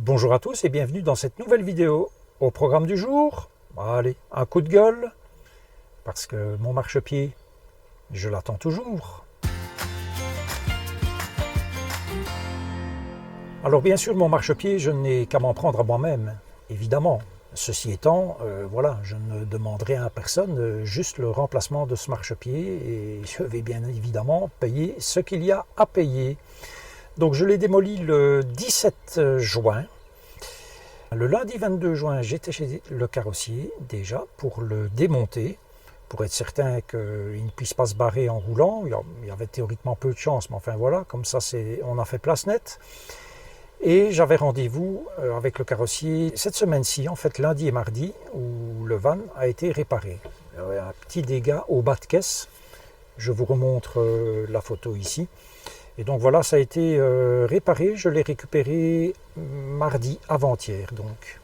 Bonjour à tous et bienvenue dans cette nouvelle vidéo. Au programme du jour, allez, un coup de gueule, parce que mon marchepied, je l'attends toujours. Alors bien sûr, mon marchepied, je n'ai qu'à m'en prendre à moi-même, évidemment. Ceci étant, voilà, je ne demande rien à personne, juste le remplacement de ce marchepied et je vais bien évidemment payer ce qu'il y a à payer. Donc je l'ai démoli le 17 juin. Le lundi 22 juin, j'étais chez le carrossier déjà pour le démonter, pour être certain qu'il ne puisse pas se barrer en roulant. Il y avait théoriquement peu de chance, mais enfin voilà, comme ça on a fait place nette. Et j'avais rendez-vous avec le carrossier cette semaine-ci, en fait lundi et mardi, où le van a été réparé. Il y avait un petit dégât au bas de caisse. Je vous remontre la photo ici. Et donc voilà, ça a été réparé, je l'ai récupéré mardi avant-hier donc.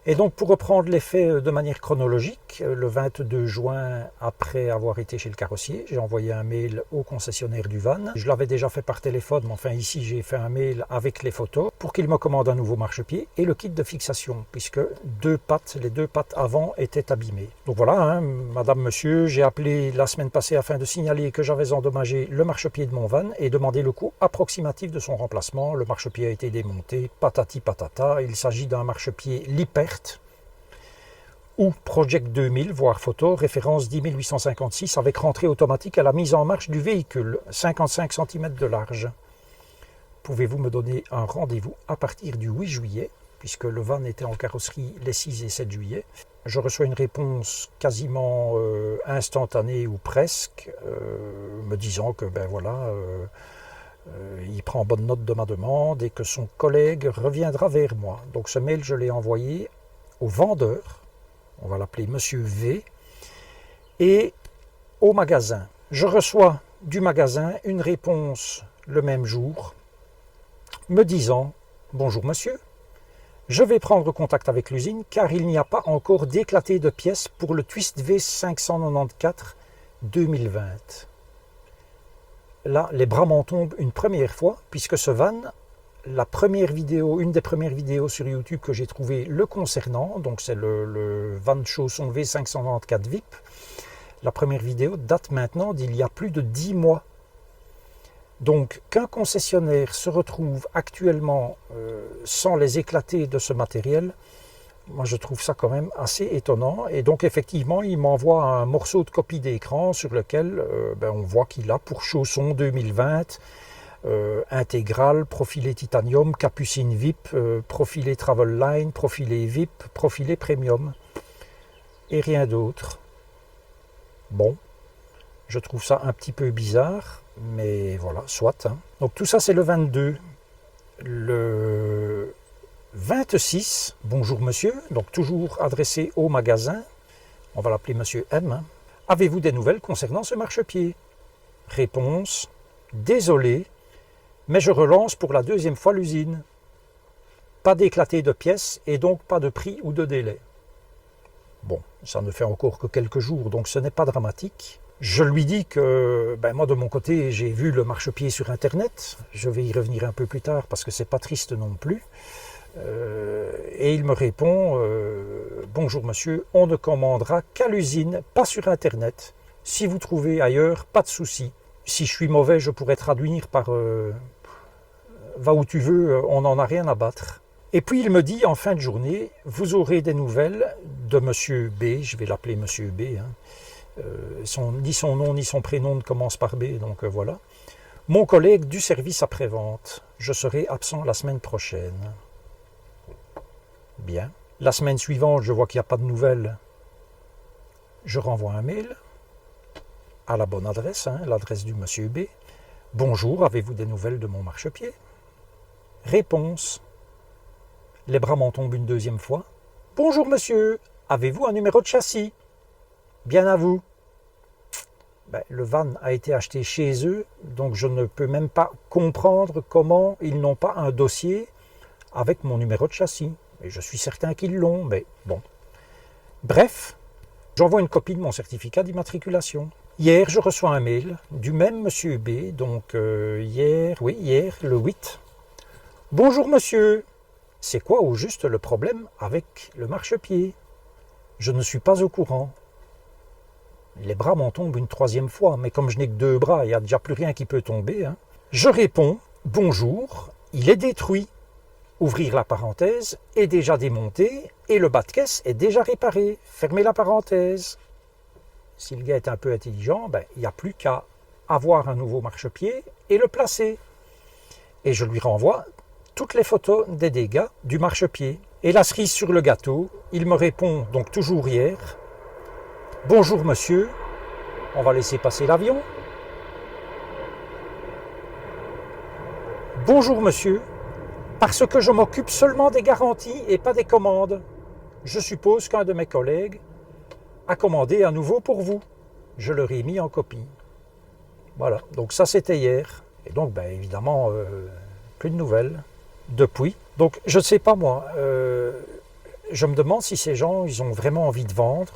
Et donc pour reprendre les faits de manière chronologique, le 22 juin, après avoir été chez le carrossier, j'ai envoyé un mail au concessionnaire du van. Je l'avais déjà fait par téléphone, mais enfin ici j'ai fait un mail avec les photos pour qu'il me commande un nouveau marchepied et le kit de fixation, puisque les deux pattes avant étaient abîmées. Donc voilà, hein, madame, monsieur, j'ai appelé la semaine passée afin de signaler que j'avais endommagé le marchepied de mon van et demandé le coût approximatif de son remplacement. Le marchepied a été démonté, patati patata. Il s'agit d'un marchepied Lippert ou Project 2000, voire photo, référence 10856 avec rentrée automatique à la mise en marche du véhicule, 55 cm de large. Pouvez-vous me donner un rendez-vous à partir du 8 juillet, puisque le van était en carrosserie les 6 et 7 juillet. Je reçois une réponse quasiment instantanée ou presque, me disant que ben voilà, il prend bonne note de ma demande et que son collègue reviendra vers moi. Donc ce mail, je l'ai envoyé au vendeur, on va l'appeler Monsieur V, et au magasin. Je reçois du magasin une réponse le même jour, me disant « Bonjour monsieur, je vais prendre contact avec l'usine car il n'y a pas encore d'éclaté de pièces pour le Twist V594 2020. » Là, les bras m'en tombent une première fois, puisque ce van, une des premières vidéos sur YouTube que j'ai trouvé le concernant, donc c'est le van chausson V594 VIP, la première vidéo date maintenant d'il y a plus de 10 mois. Donc qu'un concessionnaire se retrouve actuellement sans les éclatés de ce matériel, moi je trouve ça quand même assez étonnant. Et donc effectivement il m'envoie un morceau de copie d'écran sur lequel on voit qu'il a pour chausson 2020 intégral, profilé titanium, capucine VIP, profilé travel line, profilé VIP, profilé premium et rien d'autre. Bon, je trouve ça un petit peu bizarre, mais voilà, soit. Hein. Donc tout ça c'est le 22. Le 26, bonjour monsieur, donc toujours adressé au magasin, on va l'appeler monsieur M. Hein. Avez-vous des nouvelles concernant ce marchepied? Réponse, désolé, mais je relance pour la deuxième fois l'usine. Pas d'éclaté de pièces et donc pas de prix ou de délai. Bon, ça ne fait encore que quelques jours, donc ce n'est pas dramatique. Je lui dis que, moi de mon côté, j'ai vu le marchepied sur internet. Je vais y revenir un peu plus tard parce que c'est pas triste non plus. Et il me répond, bonjour monsieur, on ne commandera qu'à l'usine, pas sur internet. Si vous trouvez ailleurs, pas de souci. Si je suis mauvais, je pourrais traduire par va où tu veux, on n'en a rien à battre. Et puis il me dit en fin de journée, vous aurez des nouvelles de monsieur B, je vais l'appeler monsieur B, hein. Ni son nom ni son prénom ne commence par B, donc voilà. Mon collègue du service après-vente, je serai absent la semaine prochaine. Bien. La semaine suivante, je vois qu'il n'y a pas de nouvelles. Je renvoie un mail à la bonne adresse, hein, l'adresse du monsieur B. Bonjour, avez-vous des nouvelles de mon marchepied? Réponse. Les bras m'en tombent une deuxième fois. Bonjour monsieur, avez-vous un numéro de châssis? Bien à vous. Le van a été acheté chez eux, donc je ne peux même pas comprendre comment ils n'ont pas un dossier avec mon numéro de châssis. Et je suis certain qu'ils l'ont, mais bon. Bref, j'envoie une copie de mon certificat d'immatriculation. Hier, je reçois un mail du même monsieur B, donc hier, le 8. Bonjour monsieur, c'est quoi au juste le problème avec le marchepied? Je ne suis pas au courant. Les bras m'en tombent une troisième fois, mais comme je n'ai que 2 bras, il n'y a déjà plus rien qui peut tomber. Hein. Je réponds, bonjour, il est détruit. Ouvrir la parenthèse, est déjà démonté, et le bas de caisse est déjà réparé. Fermez la parenthèse. Si le gars est un peu intelligent, il n'y a plus qu'à avoir un nouveau marchepied et le placer. Et je lui renvoie toutes les photos des dégâts du marchepied. Et la cerise sur le gâteau, il me répond donc toujours hier, bonjour monsieur, on va laisser passer l'avion. Bonjour monsieur, parce que je m'occupe seulement des garanties et pas des commandes. Je suppose qu'un de mes collègues a commandé à nouveau pour vous. Je leur ai mis en copie. Voilà, donc ça c'était hier. Et donc évidemment, plus de nouvelles depuis. Donc je ne sais pas moi, je me demande si ces gens, ils ont vraiment envie de vendre,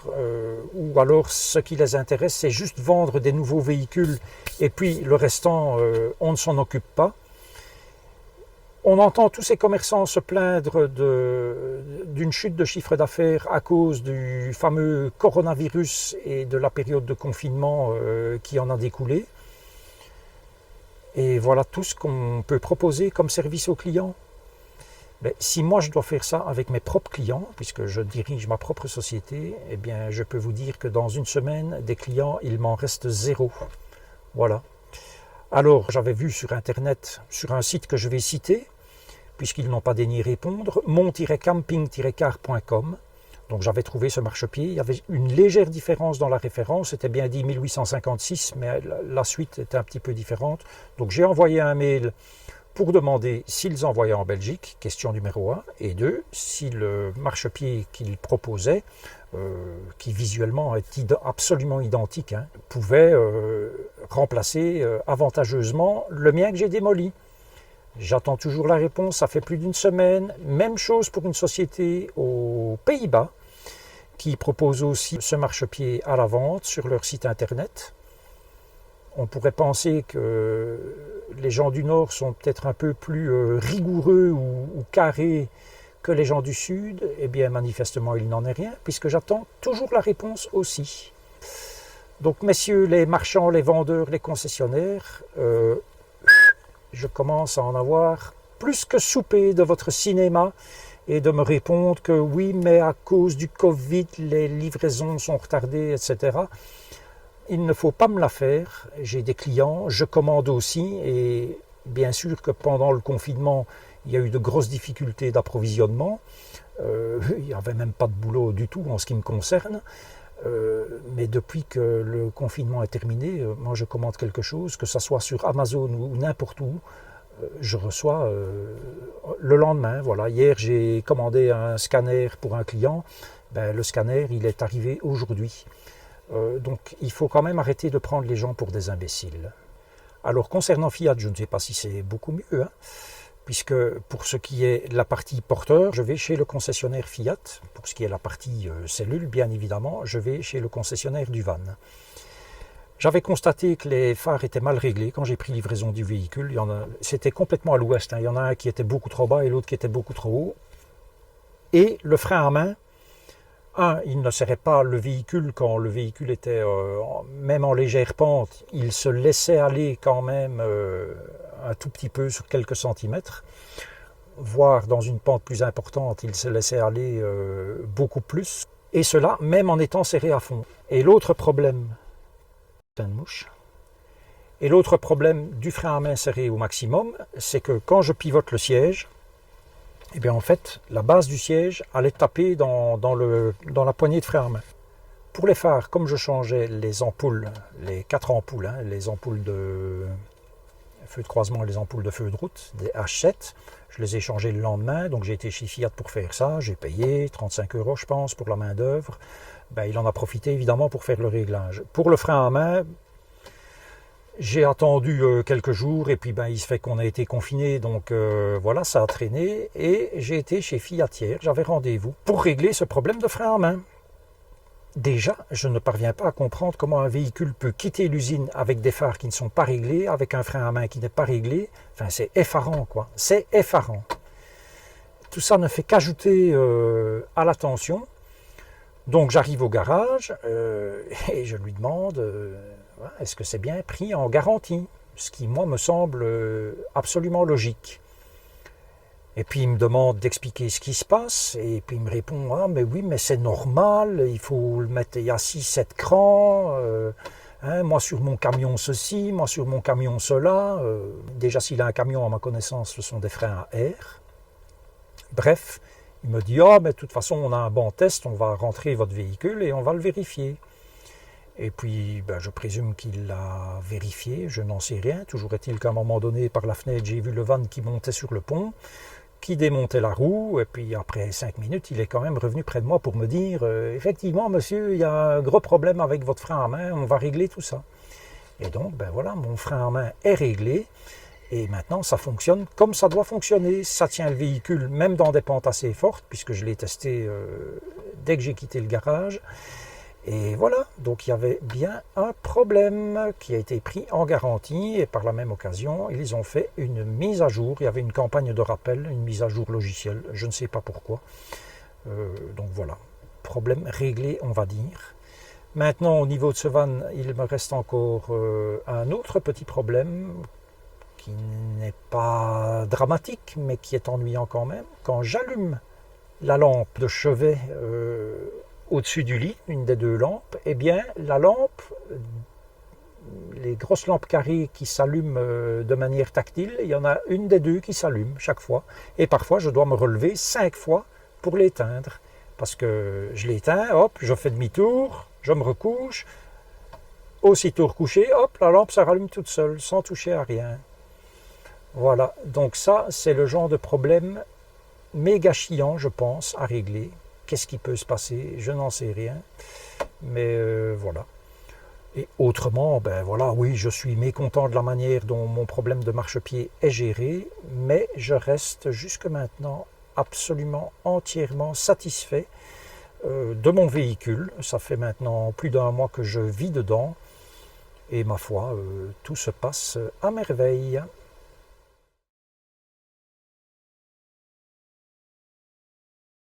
ou alors ce qui les intéresse, c'est juste vendre des nouveaux véhicules, et puis le restant, on ne s'en occupe pas. On entend tous ces commerçants se plaindre d'une chute de chiffre d'affaires à cause du fameux coronavirus et de la période de confinement qui en a découlé. Et voilà tout ce qu'on peut proposer comme service aux clients. Mais si moi je dois faire ça avec mes propres clients, puisque je dirige ma propre société, eh bien je peux vous dire que dans une semaine, des clients, il m'en reste 0. Voilà. Alors j'avais vu sur internet, sur un site que je vais citer, puisqu'ils n'ont pas daigné répondre, mon-camping-car.com. Donc j'avais trouvé ce marchepied, il y avait une légère différence dans la référence, c'était bien dit 1856, mais la suite était un petit peu différente. Donc j'ai envoyé un mail pour demander s'ils envoyaient en Belgique, question numéro 1, et 2, si le marchepied qu'ils proposaient, qui visuellement est absolument identique, pouvait remplacer avantageusement le mien que j'ai démoli. J'attends toujours la réponse, ça fait plus d'une semaine. Même chose pour une société aux Pays-Bas qui propose aussi ce marchepied à la vente sur leur site internet. On pourrait penser que les gens du Nord sont peut-être un peu plus rigoureux ou carrés que les gens du Sud. Eh bien, manifestement, il n'en est rien, puisque j'attends toujours la réponse aussi. Donc, messieurs les marchands, les vendeurs, les concessionnaires, je commence à en avoir plus que soupé de votre cinéma et de me répondre que oui, mais à cause du Covid, les livraisons sont retardées, etc. Il ne faut pas me la faire. J'ai des clients, je commande aussi, et bien sûr que pendant le confinement, il y a eu de grosses difficultés d'approvisionnement. Il n'y avait même pas de boulot du tout en ce qui me concerne. Mais depuis que le confinement est terminé, moi je commande quelque chose, que ce soit sur Amazon ou n'importe où, je reçois le lendemain. Voilà. Hier j'ai commandé un scanner pour un client, le scanner il est arrivé aujourd'hui. Donc il faut quand même arrêter de prendre les gens pour des imbéciles. Alors concernant Fiat, je ne sais pas si c'est beaucoup mieux, puisque pour ce qui est la partie porteur, je vais chez le concessionnaire Fiat. Pour ce qui est la partie cellule, bien évidemment, je vais chez le concessionnaire du van. J'avais constaté que les phares étaient mal réglés quand j'ai pris livraison du véhicule. C'était complètement à l'ouest. Il y en a un qui était beaucoup trop bas et l'autre qui était beaucoup trop haut. Et le frein à main, il ne serrait pas le véhicule quand le véhicule était même en légère pente. Il se laissait aller quand même un tout petit peu sur quelques centimètres. Voire dans une pente plus importante, il se laissait aller beaucoup plus. Et cela même en étant serré à fond. Et l'autre problème... de mouche. Et l'autre problème du frein à main serré au maximum, c'est que quand je pivote le siège, eh bien en fait, la base du siège allait taper dans la poignée de frein à main. Pour les phares, comme je changeais les ampoules, les 4 ampoules, les ampoules de feu de croisement et les ampoules de feu de route, des H7, je les ai changées le lendemain, donc j'ai été chez Fiat pour faire ça, j'ai payé 35 € je pense pour la main d'œuvre. Il en a profité évidemment pour faire le réglage. Pour le frein à main, j'ai attendu quelques jours et puis il se fait qu'on a été confiné, donc voilà, ça a traîné et j'ai été chez Fiat hier, j'avais rendez-vous pour régler ce problème de frein à main. Déjà, je ne parviens pas à comprendre comment un véhicule peut quitter l'usine avec des phares qui ne sont pas réglés, avec un frein à main qui n'est pas réglé. Enfin, c'est effarant, quoi. C'est effarant. Tout ça ne fait qu'ajouter à la tension. Donc j'arrive au garage et je lui demande est-ce que c'est bien pris en garantie, ce qui moi me semble absolument logique. Et puis il me demande d'expliquer ce qui se passe et puis il me répond ah mais oui mais c'est normal, il faut le mettre, il y a 6-7 crans, moi sur mon camion ceci, moi sur mon camion cela, déjà s'il a un camion à ma connaissance ce sont des freins à air. Bref, il me dit mais de toute façon on a un bon test, on va rentrer votre véhicule et on va le vérifier. Et puis je présume qu'il l'a vérifié, je n'en sais rien, toujours est-il qu'à un moment donné par la fenêtre j'ai vu le van qui montait sur le pont, qui démontait la roue, et puis après 5 minutes, il est quand même revenu près de moi pour me dire « Effectivement, monsieur, il y a un gros problème avec votre frein à main, on va régler tout ça. » Et donc, voilà, mon frein à main est réglé, et maintenant, ça fonctionne comme ça doit fonctionner. Ça tient le véhicule, même dans des pentes assez fortes, puisque je l'ai testé dès que j'ai quitté le garage. Et voilà, donc il y avait bien un problème qui a été pris en garantie et par la même occasion, ils ont fait une mise à jour. Il y avait une campagne de rappel, une mise à jour logicielle, je ne sais pas pourquoi. Donc voilà, problème réglé, on va dire. Maintenant, au niveau de ce van, il me reste encore un autre petit problème qui n'est pas dramatique, mais qui est ennuyant quand même. Quand j'allume la lampe de chevet au-dessus du lit, une des deux lampes, eh bien la lampe, les grosses lampes carrées qui s'allument de manière tactile, il y en a une des deux qui s'allume chaque fois. Et parfois, je dois me relever 5 fois pour l'éteindre. Parce que je l'éteins, hop, je fais demi-tour, je me recouche. Aussitôt recouché, hop, la lampe se rallume toute seule, sans toucher à rien. Voilà, donc ça, c'est le genre de problème méga chiant, je pense, à régler. Qu'est-ce qui peut se passer? Je n'en sais rien. Mais voilà. Et autrement, voilà, oui, je suis mécontent de la manière dont mon problème de marchepied est géré, mais je reste jusque maintenant absolument entièrement satisfait de mon véhicule. Ça fait maintenant plus d'1 mois que je vis dedans. Et ma foi, tout se passe à merveille.